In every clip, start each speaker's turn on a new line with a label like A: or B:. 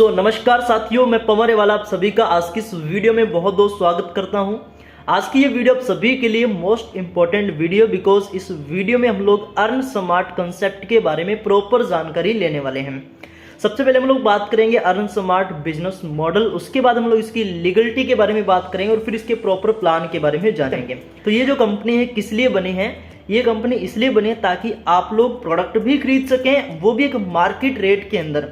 A: नमस्कार साथियों, मैं पवन वाला आप सभी का आज की इस वीडियो में बहुत बहुत स्वागत करता हूं। आज की ये वीडियो आप सभी के लिए मोस्ट इंपॉर्टेंट वीडियो बिकॉज इस वीडियो में हम लोग अर्न स्मार्ट कंसेप्ट के बारे में प्रॉपर जानकारी लेने वाले हैं। सबसे पहले हम लोग बात करेंगे अर्न स्मार्ट बिजनेस मॉडल, उसके बाद हम लोग इसकी लीगलिटी के बारे में बात करेंगे और फिर इसके प्रॉपर प्लान के बारे में जानेंगे। तो ये जो कंपनी है किस लिए बनी है? ये कंपनी इसलिए बनी है ताकि आप लोग प्रोडक्ट भी खरीद सकें, वो भी एक मार्केट रेट के अंदर।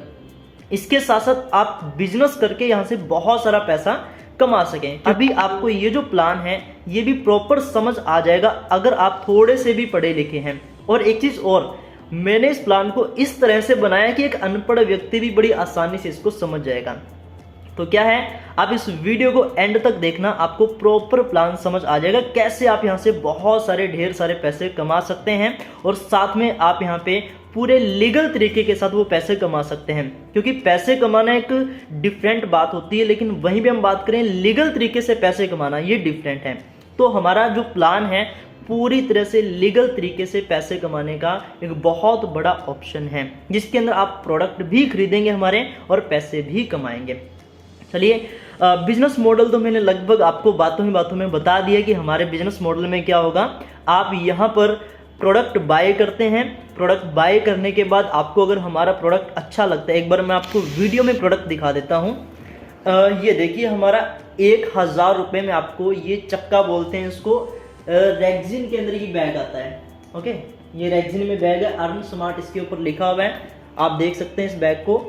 A: इसके साथ साथ आप बिजनेस करके यहाँ से बहुत सारा पैसा कमा सकें। अभी आपको ये जो प्लान है ये भी प्रॉपर समझ आ जाएगा अगर आप थोड़े से भी पढ़े लिखे हैं। और एक चीज और, मैंने इस प्लान को इस तरह से बनाया कि एक अनपढ़ व्यक्ति भी बड़ी आसानी से इसको समझ जाएगा। तो क्या है, आप इस वीडियो को एंड तक देखना, आपको प्रॉपर प्लान समझ आ जाएगा कैसे आप यहाँ से बहुत सारे ढेर सारे पैसे कमा सकते हैं और साथ में आप यहाँ पे पूरे लीगल तरीके के साथ वो पैसे कमा सकते हैं। क्योंकि पैसे कमाना एक डिफरेंट बात होती है, लेकिन वहीं भी हम बात करें लीगल तरीके से पैसे कमाना, ये डिफरेंट है। तो हमारा जो प्लान है पूरी तरह से लीगल तरीके से पैसे कमाने का एक बहुत बड़ा ऑप्शन है, जिसके अंदर आप प्रोडक्ट भी खरीदेंगे हमारे और पैसे भी कमाएंगे। चलिए, बिजनेस मॉडल तो मैंने लगभग आपको बातों में बता दिया कि हमारे बिजनेस मॉडल में क्या होगा। आप यहाँ पर प्रोडक्ट बाय करते हैं, प्रोडक्ट बाय करने के बाद आपको अगर हमारा प्रोडक्ट अच्छा लगता है, एक बार मैं आपको वीडियो में प्रोडक्ट दिखा देता हूँ। ये देखिए, हमारा 1000 रुपये में आपको ये चक्का बोलते हैं इसको, रेक्सिन के अंदर ये बैग आता है। ओके, ये रेक्सिन में बैग है, अर्न स्मार्ट इसके ऊपर लिखा हुआ है, आप देख सकते हैं इस बैग को।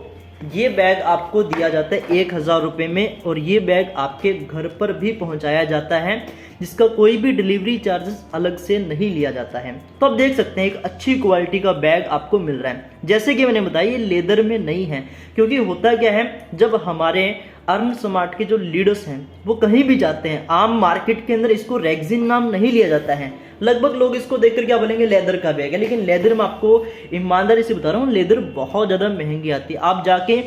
A: ये बैग आपको दिया जाता है 1000 रुपये में और ये बैग आपके घर पर भी पहुंचाया जाता है, जिसका कोई भी डिलीवरी चार्जेस अलग से नहीं लिया जाता है। तो आप देख सकते हैं एक अच्छी क्वालिटी का बैग आपको मिल रहा है। जैसे कि मैंने बताया, ये लेदर में नहीं है, क्योंकि होता क्या है, जब हमारे अर्न स्मार्ट के जो लीडर्स हैं वो कहीं भी जाते हैं, आम मार्केट के अंदर इसको रेक्सिन नाम नहीं लिया जाता है। लगभग लोग इसको देखकर क्या बोलेंगे, लेदर का बैग है। लेकिन लेदर में आपको ईमानदारी से बता रहा हूँ, लेदर बहुत ज़्यादा महंगी आती है। आप जाके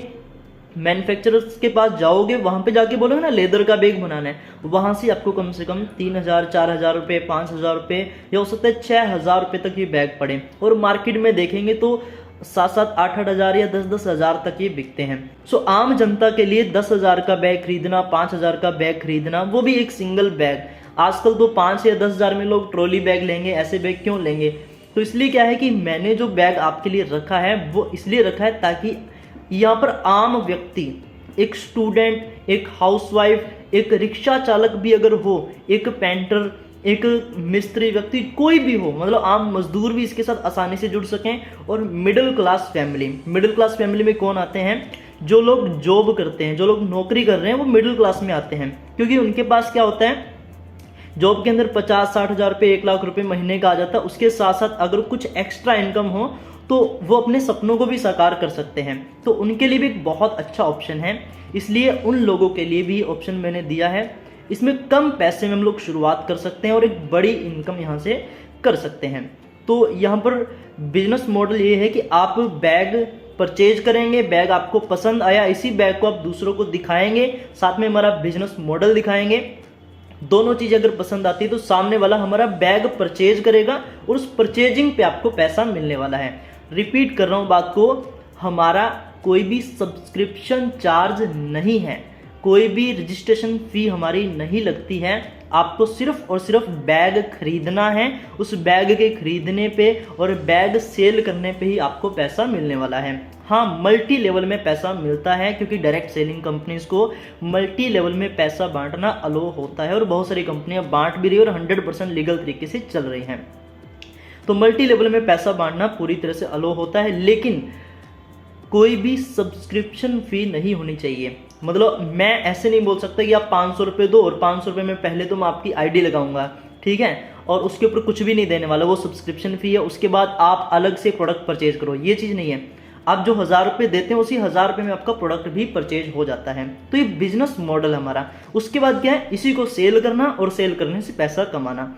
A: मैन्युफैक्चरर्स के पास जाओगे, वहाँ पे जाके बोलोगे ना लेदर का बैग बनाना है, वहाँ से आपको कम से कम 3000, 4000 रुपये, 5000 रुपये या हो सकता है 6000 रुपये तक ये बैग पड़े। और मार्केट में देखेंगे तो 7-7, 8-8 हज़ार या 10-10 हज़ार तक ये बिकते हैं। सो आम जनता के लिए 10,000 का बैग खरीदना, 5,000 का बैग खरीदना, वो भी एक सिंगल बैग, आजकल तो 5 या 10 हज़ार में लोग ट्रॉली बैग लेंगे। ऐसे बैग क्यों लेंगे? तो इसलिए क्या है कि मैंने जो बैग आपके लिए रखा है वो इसलिए रखा है ताकि यहाँ पर आम व्यक्ति, एक स्टूडेंट, एक हाउसवाइफ, एक रिक्शा चालक भी अगर हो, एक पेंटर, एक मिस्त्री व्यक्ति, कोई भी हो, मतलब आम मजदूर भी इसके साथ आसानी से जुड़ सकें। और मिडिल क्लास फैमिली में कौन आते हैं? जो लोग जॉब करते हैं, जो लोग नौकरी कर रहे हैं, वो मिडिल क्लास में आते हैं। क्योंकि उनके पास क्या होता है, जॉब के अंदर 50-60 हज़ार रुपये, 1 लाख रुपये महीने का आ जाता है। उसके साथ साथ अगर कुछ एक्स्ट्रा इनकम हो तो वो अपने सपनों को भी साकार कर सकते हैं। तो उनके लिए भी एक बहुत अच्छा ऑप्शन है, इसलिए उन लोगों के लिए भी ऑप्शन मैंने दिया है। इसमें कम पैसे में हम लोग शुरुआत कर सकते हैं और एक बड़ी इनकम यहाँ से कर सकते हैं। तो यहाँ पर बिजनेस मॉडल ये है कि आप बैग परचेज करेंगे, बैग आपको पसंद आया, इसी बैग को आप दूसरों को दिखाएंगे, साथ में हमारा बिजनेस मॉडल दिखाएंगे। दोनों चीज़ अगर पसंद आती है तो सामने वाला हमारा बैग परचेज करेगा और उस परचेजिंग पे आपको पैसा मिलने वाला है। रिपीट कर रहा हूँ बात को, हमारा कोई भी सब्सक्रिप्शन चार्ज नहीं है, कोई भी रजिस्ट्रेशन फी हमारी नहीं लगती है। आपको सिर्फ और सिर्फ बैग खरीदना है, उस बैग के खरीदने पे और बैग सेल करने पे ही आपको पैसा मिलने वाला है। हाँ, मल्टी लेवल में पैसा मिलता है, क्योंकि डायरेक्ट सेलिंग कंपनीज को मल्टी लेवल में पैसा बांटना अलो होता है और बहुत सारी कंपनियां बांट भी रही है और 100% लीगल तरीके से चल रही हैं। तो मल्टी लेवल में पैसा बांटना पूरी तरह से अलो होता है, लेकिन कोई भी सब्सक्रिप्शन फी नहीं होनी चाहिए। मतलब मैं ऐसे नहीं बोल सकता कि आप 500 रुपये दो और 500 रुपये में पहले तो मैं आपकी आईडी लगाऊंगा, ठीक है, और उसके ऊपर कुछ भी नहीं देने वाला, वो सब्सक्रिप्शन फी है, उसके बाद आप अलग से प्रोडक्ट परचेज करो। ये चीज़ नहीं है। आप जो 1000 रुपये देते हैं उसी 1000 रुपये में आपका प्रोडक्ट भी परचेज हो जाता है। तो ये बिजनेस मॉडल हमारा। उसके बाद क्या है, इसी को सेल करना और सेल करने से पैसा कमाना।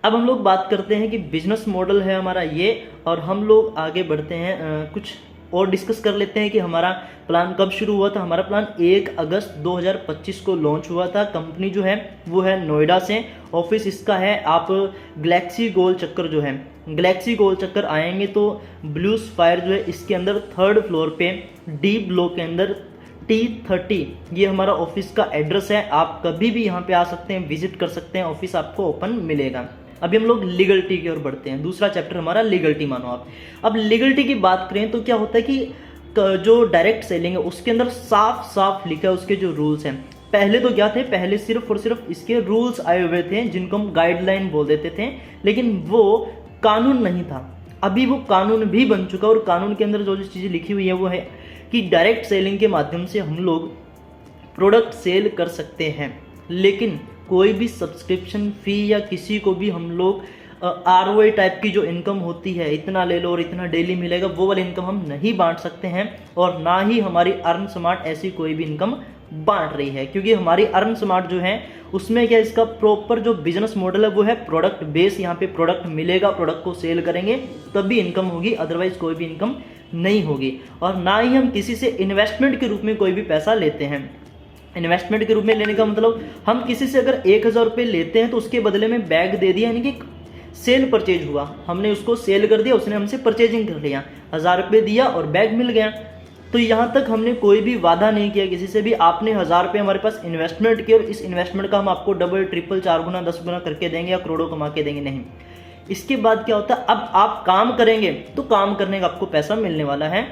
A: अब हम लोग बात करते हैं कि बिजनेस मॉडल है हमारा ये, और हम लोग आगे बढ़ते हैं, कुछ और डिस्कस कर लेते हैं कि हमारा प्लान कब शुरू हुआ था। हमारा प्लान 1 अगस्त 2025 को लॉन्च हुआ था। कंपनी जो है वो है नोएडा से, ऑफिस इसका है, आप गैलेक्सी गोल चक्कर जो है, गैलेक्सी गोल चक्कर आएंगे तो ब्लू स्फायर जो है इसके अंदर 3rd फ्लोर पे डी ब्लॉक के अंदर T30 ये हमारा ऑफिस का एड्रेस है। आप कभी भी यहाँ पे आ सकते हैं, विजिट कर सकते हैं, ऑफिस आपको ओपन मिलेगा। अभी हम लोग लीगलिटी की ओर बढ़ते हैं। दूसरा चैप्टर हमारा लीगलिटी मानो आप। अब लीगलिटी की बात करें तो क्या होता है कि जो डायरेक्ट सेलिंग है उसके अंदर साफ साफ लिखा है उसके जो रूल्स हैं। पहले तो क्या थे, पहले सिर्फ और सिर्फ इसके रूल्स आए हुए थे जिनको हम गाइडलाइन बोल देते थे, लेकिन वो कानून नहीं था। अभी वो कानून भी बन चुका है और कानून के अंदर जो जो चीज़ें लिखी हुई है वो है कि डायरेक्ट सेलिंग के माध्यम से हम लोग प्रोडक्ट सेल कर सकते हैं, लेकिन कोई भी सब्सक्रिप्शन फी या किसी को भी हम लोग ROI टाइप की जो इनकम होती है, इतना ले लो और इतना डेली मिलेगा, वो वाली इनकम हम नहीं बांट सकते हैं। और ना ही हमारी अर्न स्मार्ट ऐसी कोई भी इनकम बांट रही है, क्योंकि हमारी अर्न स्मार्ट जो है उसमें क्या इसका प्रॉपर जो बिजनेस मॉडल है वो है प्रोडक्ट बेस। यहाँ पे प्रोडक्ट मिलेगा, प्रोडक्ट को सेल करेंगे तब भी इनकम होगी, अदरवाइज कोई भी इनकम नहीं होगी। और ना ही हम किसी से इन्वेस्टमेंट के रूप में कोई भी पैसा लेते हैं। इन्वेस्टमेंट के रूप में लेने का मतलब हम किसी से अगर 1000 रुपये लेते हैं तो उसके बदले में बैग दे दिया, यानी कि सेल परचेज हुआ, हमने उसको सेल कर दिया, उसने हमसे परचेजिंग कर लिया, 1000 रुपये दिया और बैग मिल गया। तो यहाँ तक हमने कोई भी वादा नहीं किया किसी से भी। आपने 1000 रुपये हमारे पास इन्वेस्टमेंट किया और इस इन्वेस्टमेंट का हम आपको डबल ट्रिपल 4 गुना 10 गुना करके देंगे या करोड़ों कमा के देंगे, नहीं। इसके बाद क्या होता है, अब आप काम करेंगे तो काम करने का आपको पैसा मिलने वाला है।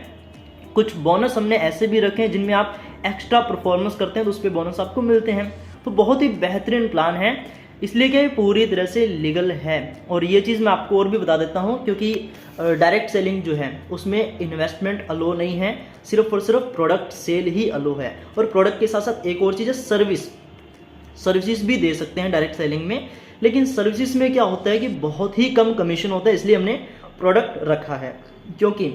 A: कुछ बोनस हमने ऐसे भी रखे हैं जिनमें आप एक्स्ट्रा परफॉर्मेंस करते हैं तो उस पर बोनस आपको मिलते हैं। तो बहुत ही बेहतरीन प्लान है, इसलिए कि ये पूरी तरह से लीगल है। और ये चीज़ मैं आपको और भी बता देता हूँ, क्योंकि डायरेक्ट सेलिंग जो है उसमें इन्वेस्टमेंट अलो नहीं है, सिर्फ और सिर्फ प्रोडक्ट सेल ही अलो है। और प्रोडक्ट के साथ साथ एक और चीज़ है, सर्विसेज भी दे सकते हैं डायरेक्ट सेलिंग में, लेकिन सर्विसेज में क्या होता है कि बहुत ही कम कमीशन होता है, इसलिए हमने प्रोडक्ट रखा है। क्योंकि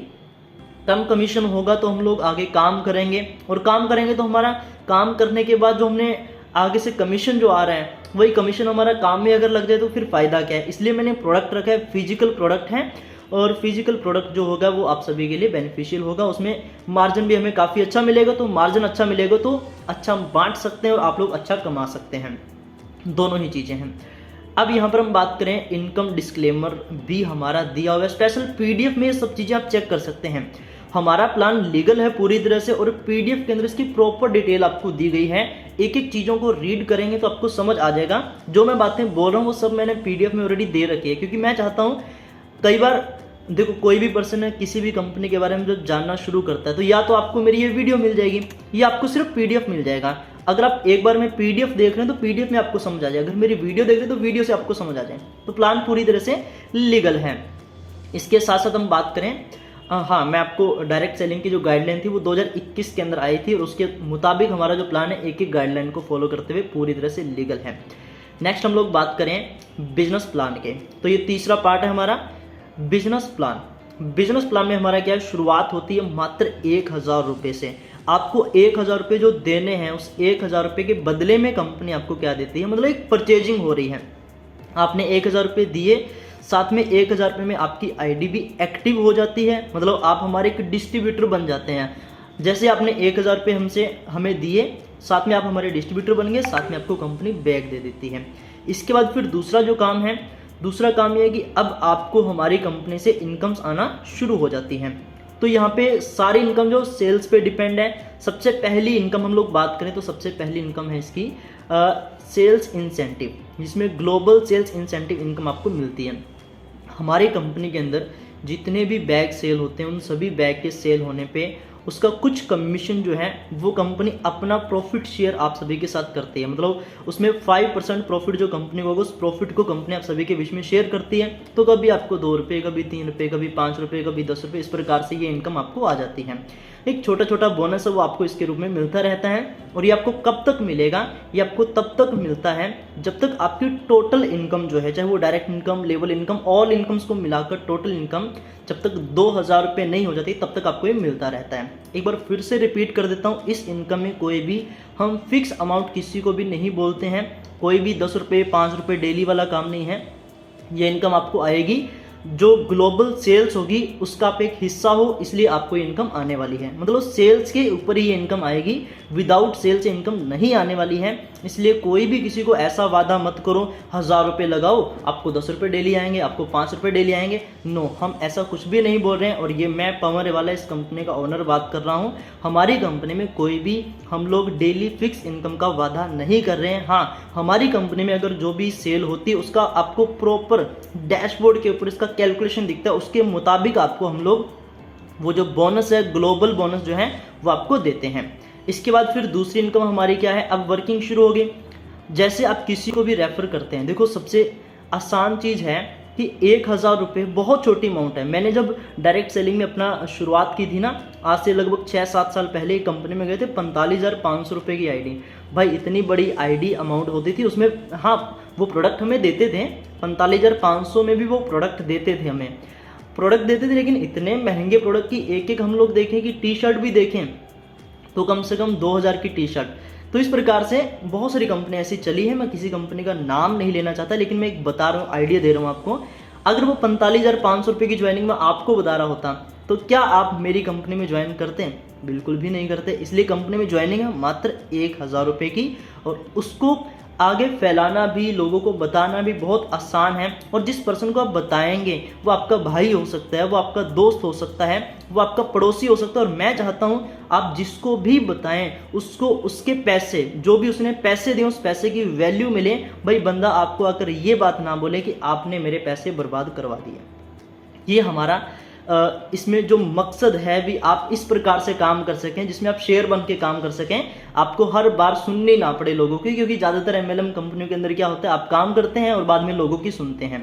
A: कम कमीशन होगा तो हम लोग आगे काम करेंगे, और काम करेंगे तो हमारा काम करने के बाद जो हमने आगे से कमीशन जो आ रहा है वही कमीशन हमारा काम में अगर लग जाए तो फिर फ़ायदा क्या है। इसलिए मैंने प्रोडक्ट रखा है, फिजिकल प्रोडक्ट है, और फिजिकल प्रोडक्ट जो होगा वो आप सभी के लिए बेनिफिशियल होगा। उसमें मार्जिन भी हमें काफ़ी अच्छा मिलेगा, तो मार्जिन अच्छा मिलेगा तो अच्छा बांट सकते हैं और आप लोग अच्छा कमा सकते हैं। दोनों ही चीज़ें हैं। अब यहाँ पर हम बात करें, इनकम डिस्क्लेमर भी हमारा दिया हुआ है स्पेशल PDF में। ये सब चीज़ें आप चेक कर सकते हैं। हमारा प्लान लीगल है पूरी तरह से, और PDF के अंदर इसकी प्रॉपर डिटेल आपको दी गई है। एक एक चीज़ों को रीड करेंगे तो आपको समझ आ जाएगा। जो मैं बातें बोल रहा हूँ वो सब मैंने PDF में ऑलरेडी दे रखी है, क्योंकि मैं चाहता हूँ, कई बार देखो कोई भी पर्सन है किसी भी कंपनी के बारे में जब जानना शुरू करता है तो या तो आपको मेरी ये वीडियो मिल जाएगी या आपको सिर्फ PDF मिल जाएगा। अगर आप एक बार में PDF देख रहे हैं तो PDF में आपको समझ आ जाए, अगर मेरी वीडियो देख रहे हैं तो वीडियो से आपको समझ आ जाए। तो प्लान पूरी तरह से लीगल है। इसके साथ साथ हम बात करें, हाँ, मैं आपको डायरेक्ट सेलिंग की जो गाइडलाइन थी वो 2021 के अंदर आई थी, और उसके मुताबिक हमारा जो प्लान है एक एक गाइडलाइन को फॉलो करते हुए पूरी तरह से लीगल है। नेक्स्ट हम लोग बात करें बिजनेस प्लान के, तो ये तीसरा पार्ट है हमारा बिजनेस प्लान। बिजनेस प्लान में हमारा क्या है, शुरुआत होती है मात्र 1000 रुपये से। आपको 1000 रुपये जो देने हैं, उस 1000 रुपये के बदले में कंपनी आपको क्या देती है, मतलब एक परचेजिंग हो रही है। आपने 1000 रुपये दिए, साथ में 1000 रुपये में आपकी ID भी एक्टिव हो जाती है, मतलब आप हमारे एक डिस्ट्रीब्यूटर बन जाते हैं। जैसे आपने 1000 रुपये हमें दिए, साथ में आप हमारे डिस्ट्रीब्यूटर बन गए, साथ में आपको कंपनी बैग दे देती है। इसके बाद फिर दूसरा जो काम है, दूसरा काम यह है कि अब आपको हमारी कंपनी से इनकम्स आना शुरू हो जाती हैं। तो यहाँ पे सारी इनकम जो सेल्स पे डिपेंड है। सबसे पहली इनकम हम लोग बात करें तो सबसे पहली इनकम है इसकी सेल्स इंसेंटिव, जिसमें ग्लोबल सेल्स इंसेंटिव इनकम आपको मिलती है। हमारी कंपनी के अंदर जितने भी बैग सेल होते हैं उन सभी बैग के सेल होने पे उसका कुछ कमीशन जो है वो कंपनी अपना प्रॉफिट शेयर आप सभी के साथ करती है। मतलब उसमें 5% प्रॉफिट जो कंपनी को होगा उस प्रॉफिट को कंपनी आप सभी के बीच में शेयर करती है। तो कभी आपको 2 रुपये, कभी 3 रुपये, कभी 5 रुपये, कभी 10 रुपये, इस प्रकार से ये इनकम आपको आ जाती है। एक छोटा छोटा बोनस है वो आपको इसके रूप में मिलता रहता है। और ये आपको कब तक मिलेगा, ये आपको तब तक मिलता है जब तक आपकी टोटल इनकम जो है, चाहे वो direct income, level income, all incomes को मिलाकर टोटल इनकम जब तक 2000 रुपये नहीं हो जाती तब तक आपको ये मिलता रहता है। एक बार फिर से रिपीट कर देता हूँ, इस इनकम में कोई भी हम फिक्स अमाउंट किसी को भी नहीं बोलते हैं। कोई भी 10 रुपये 5 रुपये डेली वाला काम नहीं है। ये इनकम आपको आएगी जो ग्लोबल सेल्स होगी उसका आप एक हिस्सा हो, इसलिए आपको ये इनकम आने वाली है। मतलब सेल्स के ऊपर ही ये इनकम आएगी, विदाउट सेल्स इनकम नहीं आने वाली है। इसलिए कोई भी किसी को ऐसा वादा मत करो 1000 रुपये लगाओ आपको 10 रुपये डेली आएंगे, आपको 5 रुपये डेली आएंगे। नो, हम ऐसा कुछ भी नहीं बोल रहे हैं। और ये मैं पवन रेवाला इस कंपनी का ओनर बात कर रहा हूँ। हमारी कंपनी में कोई भी हम लोग डेली फिक्स इनकम का वादा नहीं कर रहे हैं। हाँ, हमारी कंपनी में अगर जो भी सेल होती है उसका आपको प्रॉपर डैशबोर्ड के ऊपर इसका कैलकुलेशन दिखता है, उसके मुताबिक आपको हम लोग वो जो बोनस है, ग्लोबल बोनस जो है वो आपको देते हैं। इसके बाद फिर दूसरी इनकम हमारी क्या है, अब वर्किंग शुरू हो गई। जैसे आप किसी को भी रेफर करते हैं, देखो सबसे आसान चीज़ है कि 1000 रुपये बहुत छोटी अमाउंट है। मैंने जब डायरेक्ट सेलिंग में अपना शुरुआत की थी ना, आज से लगभग 6-7 साल पहले एक कंपनी में गए थे, 45,500 रुपये की आईडी। भाई इतनी बड़ी आईडी अमाउंट होती थी उसमें। हाँ, वो प्रोडक्ट हमें देते थे, 45,500 में भी वो प्रोडक्ट देते थे, हमें प्रोडक्ट देते थे। लेकिन इतने महंगे प्रोडक्ट की एक हम लोग देखें कि टी शर्ट भी देखें तो कम से कम 2000 की टी शर्ट। तो इस प्रकार से बहुत सारी कंपनी ऐसी चली है। मैं किसी कंपनी का नाम नहीं लेना चाहता, लेकिन मैं एक बता रहा हूँ, आइडिया दे रहा हूँ आपको। अगर वो 45,500 रुपये की ज्वाइनिंग में आपको बता रहा होता तो क्या आप मेरी कंपनी में ज्वाइन करते हैं? बिल्कुल भी नहीं करते। इसलिए कंपनी में ज्वाइनिंग है मात्र 1000 रुपये की, और उसको आगे फैलाना भी, लोगों को बताना भी बहुत आसान है। और जिस पर्सन को आप बताएंगे वो आपका भाई हो सकता है, वो आपका दोस्त हो सकता है, वो आपका पड़ोसी हो सकता है। और मैं चाहता हूँ आप जिसको भी बताएं उसको उसके पैसे, जो भी उसने पैसे दिए, उस पैसे की वैल्यू मिले। भाई बंदा आपको आकर ये बात ना बोले कि आपने मेरे पैसे बर्बाद करवा दिए। ये हमारा इसमें जो मकसद है भी आप इस प्रकार से काम कर सकें जिसमें आप शेयर बन के काम कर सकें, आपको हर बार सुननी ना पड़े लोगों की। क्योंकि ज़्यादातर MLM कंपनियों के अंदर क्या होता है, आप काम करते हैं और बाद में लोगों की सुनते हैं।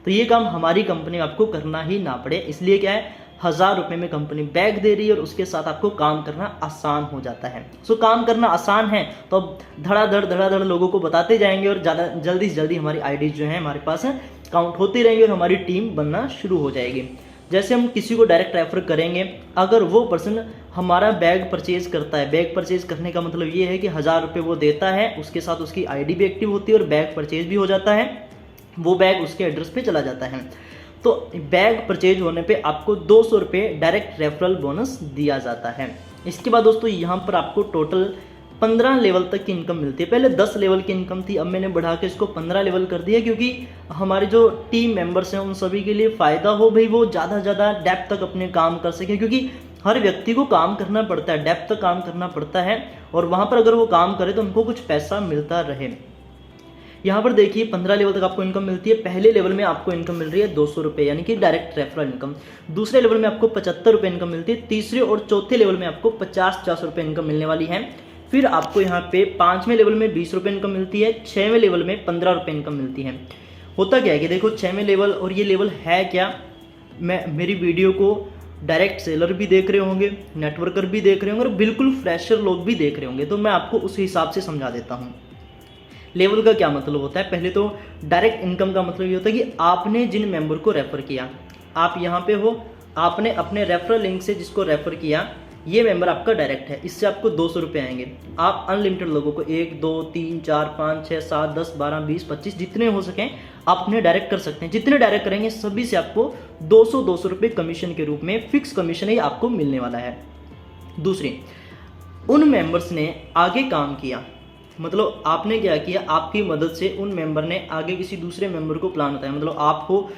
A: तो ये काम हमारी कंपनी में आपको करना ही ना पड़े। इसलिए क्या है, 1000 रुपये में कंपनी बैग दे रही है और उसके साथ आपको काम करना आसान हो जाता है। सो काम करना आसान है तो अब धड़ाधड़ लोगों को बताते जाएंगे और ज़्यादा जल्दी से जल्दी हमारी आईडीज जो है हमारे पास काउंट होती रहेंगी और हमारी टीम बनना शुरू हो जाएगी। जैसे हम किसी को डायरेक्ट रेफर करेंगे, अगर वो पर्सन हमारा बैग परचेज करता है, बैग परचेज करने का मतलब ये है कि 1000 रुपये वो देता है, उसके साथ उसकी आईडी भी एक्टिव होती है और बैग परचेज भी हो जाता है, वो बैग उसके एड्रेस पे चला जाता है। तो बैग परचेज होने पे आपको 200 रुपये डायरेक्ट रेफरल बोनस दिया जाता है। इसके बाद दोस्तों यहाँ पर आपको टोटल 15 लेवल तक की इनकम मिलती है। पहले 10 लेवल की इनकम थी, अब मैंने बढ़ा के इसको 15 लेवल कर दिया, क्योंकि हमारे जो टीम मेंबर्स हैं उन सभी के लिए फ़ायदा हो, भाई वो ज़्यादा से ज़्यादा डेप्थ तक अपने काम कर सकें। क्योंकि हर व्यक्ति को काम करना पड़ता है, डेप्थ तक काम करना पड़ता है, और वहाँ पर अगर वो काम करे तो उनको कुछ पैसा मिलता रहे। यहाँ पर देखिए 15 लेवल तक आपको इनकम मिलती है। पहले लेवल में आपको इनकम मिल रही है 200 रुपये, यानी कि डायरेक्ट रेफरल इनकम। दूसरे लेवल में आपको 75 रुपये इनकम मिलती है। तीसरे और चौथे लेवल में आपको 50 रुपये इनकम मिलने वाली है। फिर आपको यहाँ पे 5वें लेवल में 20 रुपये इनकम मिलती है। 6वें लेवल में 15 रुपये इनकम मिलती है। होता क्या है कि देखो 6वें लेवल, और ये लेवल है क्या, मेरी वीडियो को डायरेक्ट सेलर भी देख रहे होंगे, नेटवर्कर भी देख रहे होंगे और बिल्कुल फ्रेशर लोग भी देख रहे होंगे। तो मैं आपको उस हिसाब से समझा देता हूँ। लेवल का क्या मतलब होता है। पहले तो डायरेक्ट इनकम का मतलब ये होता है कि आपने जिन मेंबर को रेफर किया, आप यहाँ पे हो, आपने अपने रेफरल लिंक से जिसको रेफर किया, ये मेंबर आपका डायरेक्ट है, इससे आपको 200 रुपये आएंगे। आप अनलिमिटेड लोगों को 1 2 3 4 5 6 7 10 12 20 25 जितने हो सकें आप अपने डायरेक्ट कर सकते हैं। जितने डायरेक्ट करेंगे सभी से आपको 200 रुपये कमीशन के रूप में, फिक्स कमीशन ही आपको मिलने वाला है। दूसरी, उन मेंबर्स ने आगे काम किया, मतलब आपने क्या किया, आपकी मदद से उन मेंबर ने आगे किसी दूसरे मेंबर को प्लान बताया। मतलब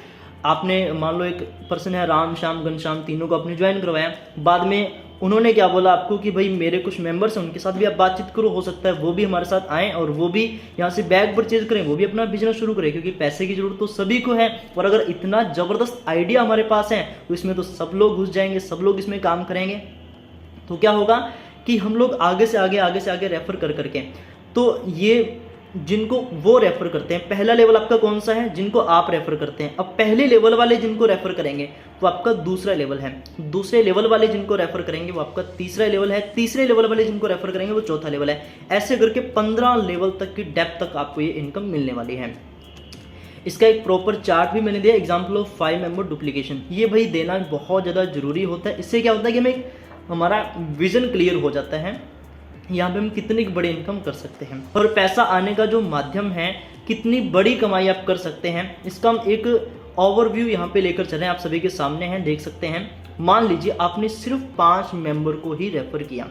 A: आपने मान लो एक पर्सन है राम श्याम घनश्याम, तीनों को आपने ज्वाइन करवाया। बाद में उन्होंने क्या बोला आपको कि भाई मेरे कुछ मेंबर्स हैं, उनके साथ भी आप बातचीत करो, हो सकता है वो भी हमारे साथ आएँ और वो भी यहाँ से बैग परचेज करें, वो भी अपना बिजनेस शुरू करें। क्योंकि पैसे की जरूरत तो सभी को है, और अगर इतना ज़बरदस्त आइडिया हमारे पास है तो इसमें तो सब लोग घुस जाएंगे, सब लोग इसमें काम करेंगे। तो क्या होगा कि हम लोग आगे से आगे रेफर कर करके, तो ये जिनको वो रेफर करते हैं, पहला लेवल आपका कौन सा है, जिनको आप रेफर करते हैं। अब पहले लेवल वाले जिनको रेफर करेंगे वो आपका दूसरा लेवल है, दूसरे लेवल वाले जिनको रेफर करेंगे वो आपका तीसरा लेवल है, तीसरे लेवल वाले जिनको रेफर करेंगे वो चौथा लेवल है। ऐसे करके 15 लेवल तक की डेप्थ तक आपको ये इनकम मिलने वाली है। इसका एक प्रॉपर चार्ट भी मैंने दिया, एग्जाम्पल ऑफ 5 मेंबर डुप्लीकेशन। ये भाई देना बहुत ज़्यादा जरूरी होता है। इससे क्या होता है कि हमारा विजन क्लियर हो जाता है, यहाँ पे हम कितनी बड़ी इनकम कर सकते हैं और पैसा आने का जो माध्यम है, कितनी बड़ी कमाई आप कर सकते हैं, इसका हम एक ओवरव्यू यहाँ पे लेकर चलें, आप सभी के सामने हैं, देख सकते हैं। मान लीजिए आपने सिर्फ 5 मेंबर को ही रेफर किया,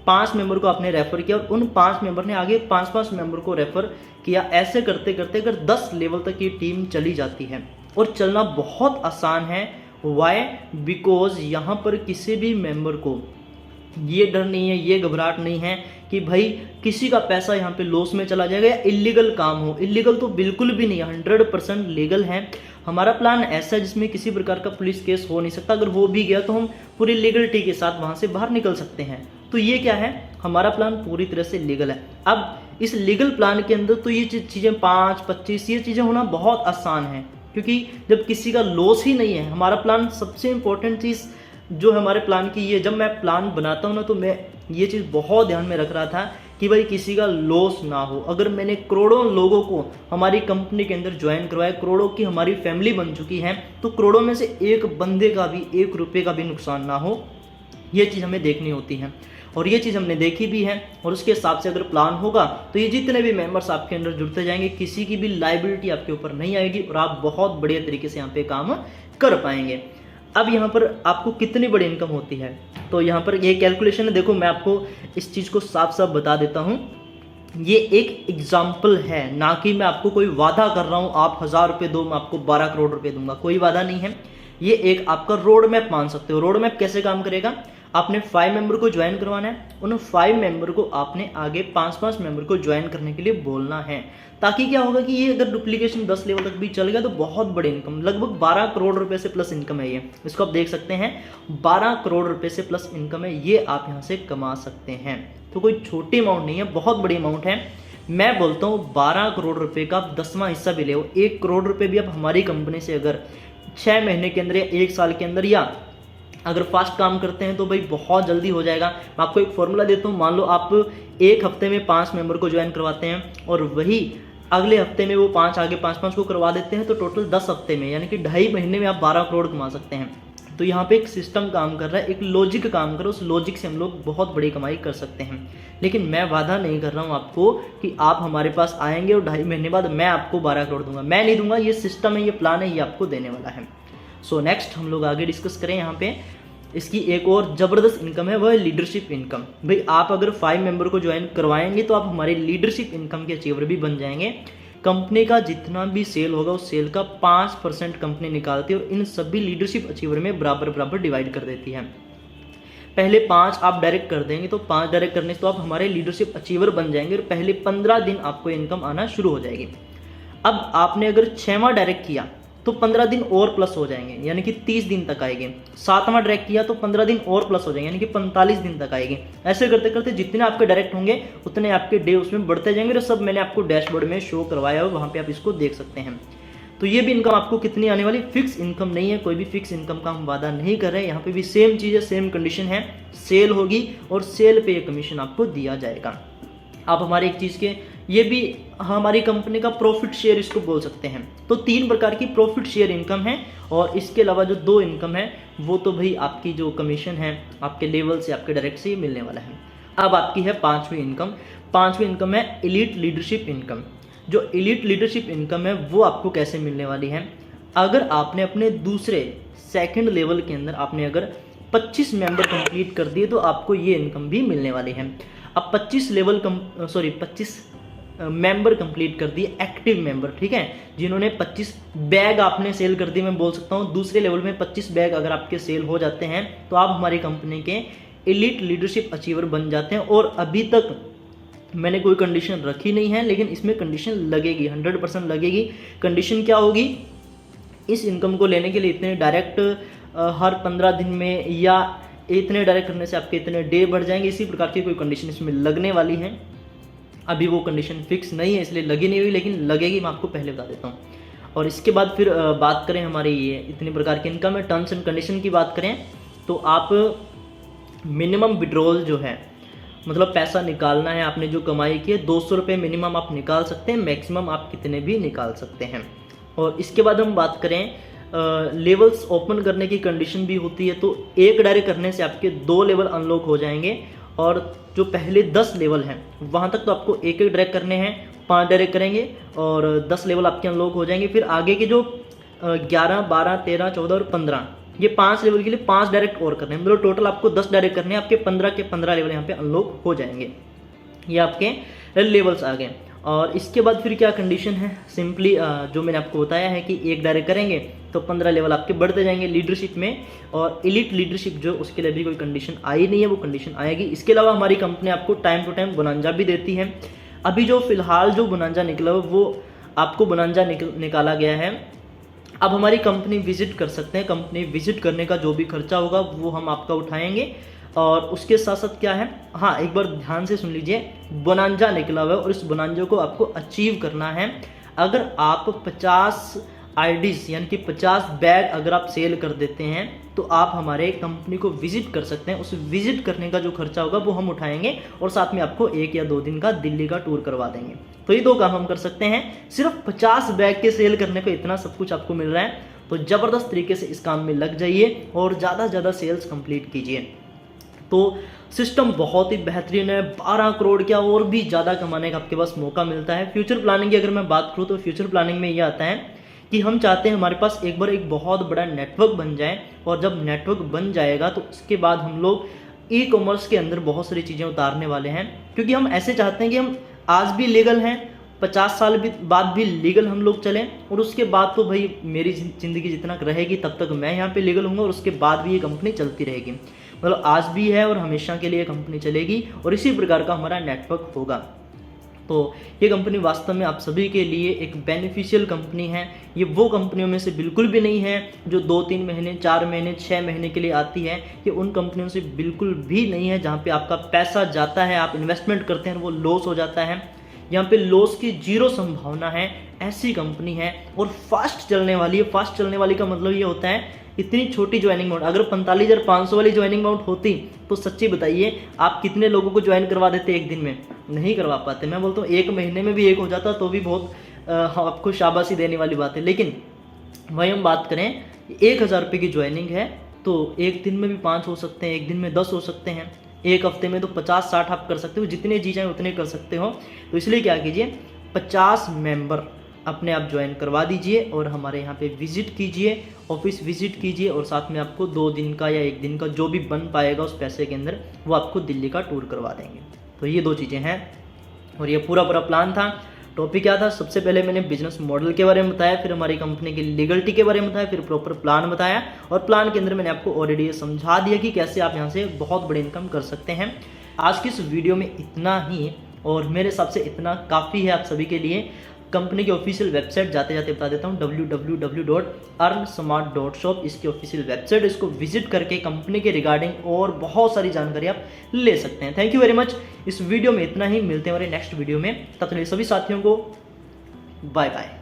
A: 5 मेंबर को आपने रेफर किया और उन 5 मेंबर ने आगे 5-5 मेंबर को रेफर किया। ऐसे करते करते अगर 10 लेवल तक ये टीम चली जाती है, और चलना बहुत आसान है। वाई? बिकॉज यहाँ पर किसी भी मेंबर को ये डर नहीं है, ये घबराहट नहीं है कि भाई किसी का पैसा यहाँ पे लॉस में चला जाएगा या इलीगल काम हो। इलीगल तो बिल्कुल भी नहीं है, 100% लीगल है। हमारा प्लान ऐसा है जिसमें किसी प्रकार का पुलिस केस हो नहीं सकता। अगर हो भी गया तो हम पूरी लीगलिटी के साथ वहाँ से बाहर निकल सकते हैं। तो ये क्या है, हमारा प्लान पूरी तरह से लीगल है। अब इस लीगल प्लान के अंदर तो ये चीज़ें 5-25 ये चीज़ें होना बहुत आसान है, क्योंकि जब किसी का लॉस ही नहीं है। हमारा प्लान सबसे इम्पोर्टेंट चीज़ जो हमारे प्लान की ये, जब मैं प्लान बनाता हूँ ना तो मैं ये चीज़ बहुत ध्यान में रख रहा था कि भाई किसी का लॉस ना हो। अगर मैंने करोड़ों लोगों को हमारी कंपनी के अंदर ज्वाइन करवाया, करोड़ों की हमारी फैमिली बन चुकी है, तो करोड़ों में से एक बंदे का भी 1 रुपये का भी नुकसान ना हो, ये चीज़ हमें देखनी होती है। और ये चीज़ हमने देखी भी है। और उसके हिसाब से अगर प्लान होगा तो ये जितने भी मेंबर्स आपके अंदर जुड़ते जाएंगे, किसी की भी लाइबिलिटी आपके ऊपर नहीं आएगी और आप बहुत बढ़िया तरीके से यहाँ पे काम कर पाएंगे। अब यहाँ पर आपको कितनी बड़ी इनकम होती है, तो यहाँ पर ये कैलकुलेशन है। देखो मैं आपको इस चीज़ को साफ साफ बता देता हूँ। ये एक एग्जाम्पल है, ना कि मैं आपको कोई वादा कर रहा हूँ आप 1000 रुपये दो मैं आपको 12 करोड़ रुपए दूंगा, कोई वादा नहीं है। ये एक आपका रोड मैप मान सकते हो। रोड मैप कैसे काम करेगा, आपने 5 मेंबर को ज्वाइन करवाना है, उन 5 मेंबर को आपने आगे 5-5 मेंबर को ज्वाइन करने के लिए बोलना है, ताकि क्या होगा कि ये अगर डुप्लीकेशन 10 लेवल तक भी चल गया तो बहुत बड़ी इनकम, लगभग 12 करोड़ रुपए से प्लस इनकम है। ये इसको आप देख सकते हैं, 12 करोड़ रुपए से प्लस इनकम है, ये आप यहाँ से कमा सकते हैं। तो कोई छोटी अमाउंट नहीं है, बहुत बड़ी अमाउंट है। मैं बोलता हूँ 12 करोड़ रुपए का आप 10वां हिस्सा भी ले, 1 करोड़ रुपए भी आप हमारी कंपनी से अगर 6 महीने के अंदर या 1 साल के अंदर, या अगर फास्ट काम करते हैं तो भाई बहुत जल्दी हो जाएगा। मैं आपको एक फॉर्मूला देता हूँ। मान लो आप 1 हफ्ते में 5 मेंबर को ज्वाइन करवाते हैं और वही अगले हफ्ते में वो 5 आगे 5-5 को करवा देते हैं, तो टोटल 10 हफ्ते में यानी कि 2.5 महीने में आप 12 करोड़ कमा सकते हैं। तो यहाँ पे एक सिस्टम काम कर रहा है, एक लॉजिक काम कर रहा है, उस लॉजिक से हम लोग बहुत बड़ी कमाई कर सकते हैं। लेकिन मैं वादा नहीं कर रहा हूँ आपको कि आप हमारे पास आएंगे और 2.5 महीने बाद मैं आपको 12 करोड़ दूंगा, मैं नहीं दूंगा। ये सिस्टम है, ये प्लान है, ये आपको देने वाला है। सो नेक्स्ट हम लोग आगे डिस्कस करें। यहाँ पे इसकी एक और ज़बरदस्त इनकम है, वह है लीडरशिप इनकम। भाई आप अगर 5 मेंबर को ज्वाइन करवाएंगे तो आप हमारे लीडरशिप इनकम के अचीवर भी बन जाएंगे। कंपनी का जितना भी सेल होगा उस सेल का 5% कंपनी निकालती है और इन सभी लीडरशिप अचीवर में बराबर बराबर डिवाइड कर देती है। पहले 5 आप डायरेक्ट कर देंगे तो 5 डायरेक्ट करने से तो आप हमारे लीडरशिप अचीवर बन जाएंगे और पहले 15 दिन आपको इनकम आना शुरू हो जाएगी। अब आपने अगर 6वां डायरेक्ट किया तो 15 दिन और प्लस हो जाएंगे, यानी कि 30 दिन तक आएंगे। 7वां डायरेक्ट किया तो 15 दिन और प्लस हो जाएंगे, यानी कि 45 दिन तक आएंगे। ऐसे करते करते जितने आपके डायरेक्ट होंगे उतने आपके डे उसमें बढ़ते जाएंगे। और सब मैंने आपको डैशबोर्ड में शो करवाया है, वहाँ पे आप इसको देख सकते हैं। तो ये भी इनकम आपको कितनी आने वाली, फिक्स इनकम नहीं है, कोई भी फिक्स इनकम का हम वादा नहीं कर रहे हैं। यहाँ पे भी सेम चीज़ है, सेम कंडीशन है, सेल होगी और सेल पे ये कमीशन आपको दिया जाएगा। आप हमारे एक चीज़ के, ये भी हमारी कंपनी का प्रॉफिट शेयर इसको बोल सकते हैं। तो 3 प्रकार की प्रॉफिट शेयर इनकम है और इसके अलावा जो 2 इनकम है वो तो भाई आपकी जो कमीशन है आपके लेवल से, आपके डायरेक्ट से ही मिलने वाला है। अब आपकी है 5वीं इनकम। 5वीं इनकम है एलीट लीडरशिप इनकम। जो एलीट लीडरशिप इनकम है वो आपको कैसे मिलने वाली है, अगर आपने अपने सेकंड लेवल के अंदर आपने अगर 25 मेंबर कंप्लीट कर दिए तो आपको ये इनकम भी मिलने वाली है। अब 25 मेंबर कंप्लीट कर दिए, एक्टिव मेंबर, ठीक है, जिन्होंने 25 बैग आपने सेल कर दिए। मैं बोल सकता हूँ दूसरे लेवल में 25 बैग अगर आपके सेल हो जाते हैं तो आप हमारी कंपनी के एलीट लीडरशिप अचीवर बन जाते हैं। और अभी तक मैंने कोई कंडीशन रखी नहीं है, लेकिन इसमें कंडीशन लगेगी, 100% लगेगी। कंडीशन क्या होगी, इस इनकम को लेने के लिए इतने डायरेक्ट हर 15 दिन में या इतने डायरेक्ट करने से आपके इतने डे बढ़ जाएंगे, इसी प्रकार की कोई कंडीशन इसमें लगने वाली है। अभी वो कंडीशन फिक्स नहीं है इसलिए लगी नहीं हुई, लेकिन लगेगी, मैं आपको पहले बता देता हूँ। और इसके बाद फिर बात करें हमारी ये इतनी प्रकार की इनकम है, टर्म्स एंड कंडीशन की बात करें तो आप मिनिमम विड्रॉल जो है, मतलब पैसा निकालना है आपने जो कमाई की है, 200 रुपये मिनिमम आप निकाल सकते हैं, मैक्सिमम आप कितने भी निकाल सकते हैं। और इसके बाद हम बात करें लेवल्स ओपन करने की कंडीशन भी होती है। तो 1 डायरेक्ट करने से आपके 2 लेवल अनलॉक हो जाएंगे और जो पहले 10 लेवल हैं वहाँ तक तो आपको 1 डायरेक्ट करने हैं, 5 डायरेक्ट करेंगे और 10 लेवल आपके अनलॉक हो जाएंगे। फिर आगे के जो 11, 12, 13, 14 और 15, ये 5 लेवल के लिए 5 डायरेक्ट और करने हैं, मतलब टोटल आपको 10 डायरेक्ट करने हैं। आपके 15 के 15 लेवल यहाँ पे अनलॉक हो जाएंगे। ये आपके लेवल्स आ गए। और इसके बाद फिर क्या कंडीशन है, सिंपली जो मैंने आपको बताया है कि एक डायरेक्ट करेंगे तो 15 लेवल आपके बढ़ते जाएंगे लीडरशिप में। और एलिट लीडरशिप जो, उसके लिए भी कोई कंडीशन आई नहीं है, वो कंडीशन आएगी। इसके अलावा हमारी कंपनी आपको टाइम टू टाइम बोनांजा भी देती है। अभी जो फिलहाल जो बोनांजा निकला वो आपको बोनांजा निकाला गया है। अब हमारी कंपनी विजिट कर सकते हैं, कंपनी विजिट करने का जो भी खर्चा होगा वो हम आपका उठाएंगे। और उसके साथ साथ क्या है, हाँ एक बार ध्यान से सुन लीजिए, बोनांजा निकला हुआ है और इस बोनांजा को आपको अचीव करना है। अगर आप 50 आईडीज यानी कि 50 बैग अगर आप सेल कर देते हैं तो आप हमारे कंपनी को विजिट कर सकते हैं। उस विजिट करने का जो खर्चा होगा वो हम उठाएंगे और साथ में आपको 1 या 2 दिन का दिल्ली का टूर करवा देंगे। तो ये 2 काम हम कर सकते हैं। सिर्फ 50 बैग के सेल करने को इतना सब कुछ आपको मिल रहा है, तो ज़बरदस्त तरीके से इस काम में लग जाइए और ज़्यादा से ज़्यादा सेल्स कंप्लीट कीजिए। तो सिस्टम बहुत ही बेहतरीन है, 12 करोड़ क्या और भी ज़्यादा कमाने का आपके पास मौका मिलता है। फ्यूचर प्लानिंग की अगर मैं बात करूँ तो फ्यूचर प्लानिंग में ये आता है कि हम चाहते हैं हमारे पास एक बार एक बहुत बड़ा नेटवर्क बन जाए, और जब नेटवर्क बन जाएगा तो उसके बाद हम लोग ई कॉमर्स के अंदर बहुत सारी चीज़ें उतारने वाले हैं। क्योंकि हम ऐसे चाहते हैं कि हम आज भी लीगल हैं, 50 साल बाद भी लीगल हम लोग चलें, और उसके बाद तो भाई मेरी ज़िंदगी जितना रहेगी तब तक मैं यहाँ पे लीगल हूँगा और उसके बाद भी ये कंपनी चलती रहेगी। मतलब आज भी है और हमेशा के लिए कंपनी चलेगी, और इसी प्रकार का हमारा नेटवर्क होगा। तो ये कंपनी वास्तव में आप सभी के लिए एक बेनिफिशियल कंपनी है। ये वो कंपनियों में से बिल्कुल भी नहीं है जो 2-3 महीने, 4 महीने, 6 महीने के लिए आती है। ये उन कंपनियों से बिल्कुल भी नहीं है जहाँ पे आपका पैसा जाता है, आप इन्वेस्टमेंट करते हैं वो लॉस हो जाता है। यहाँ पे लॉस की 0 संभावना है, ऐसी कंपनी है। और फास्ट चलने वाली है। फास्ट चलने वाली का मतलब ये होता है इतनी छोटी ज्वाइनिंग अमाउंट, अगर 45,500 वाली ज्वाइनिंग अमाउंट होती तो सच्ची बताइए आप कितने लोगों को ज्वाइन करवा देते एक दिन में? नहीं करवा पाते। मैं बोलता हूँ 1 महीने में भी एक हो जाता तो भी बहुत आपको शाबाशी देने वाली बात है। लेकिन वही हम बात करें 1000 रुपये की ज्वाइनिंग है तो एक दिन में भी 5 हो सकते हैं, एक दिन में 10 हो सकते हैं, एक हफ्ते में तो 50-60 आप कर सकते हो, जितने जी चाहें उतने कर सकते हो। तो इसलिए क्या कीजिए, 50 मेंबर अपने आप ज्वाइन करवा दीजिए और हमारे यहाँ पे विजिट कीजिए, ऑफिस विजिट कीजिए, और साथ में आपको 2 दिन का या 1 दिन का जो भी बन पाएगा उस पैसे के अंदर वो आपको दिल्ली का टूर करवा देंगे। तो ये 2 चीज़ें हैं और ये पूरा प्लान था। टॉपिक क्या था, सबसे पहले मैंने बिजनेस मॉडल के बारे में बताया, फिर हमारी कंपनी की लीगलिटी के बारे में बताया, फिर प्रॉपर प्लान बताया, और प्लान के अंदर मैंने आपको ऑलरेडी ये समझा दिया कि कैसे आप यहाँ से बहुत बड़ी इनकम कर सकते हैं। आज की इस वीडियो में इतना ही, और मेरे हिसाब से इतना काफ़ी है आप सभी के लिए। कंपनी की ऑफिशियल वेबसाइट जाते जाते बता देता हूँ, www.earnsmart.shop इसकी ऑफिशियल वेबसाइट, इसको विजिट करके कंपनी के रिगार्डिंग और बहुत सारी जानकारी आप ले सकते हैं। Thank you very much. इस वीडियो में इतना ही, मिलते हैं हमारे नेक्स्ट वीडियो में। तब तक सभी साथियों को बाय बाय।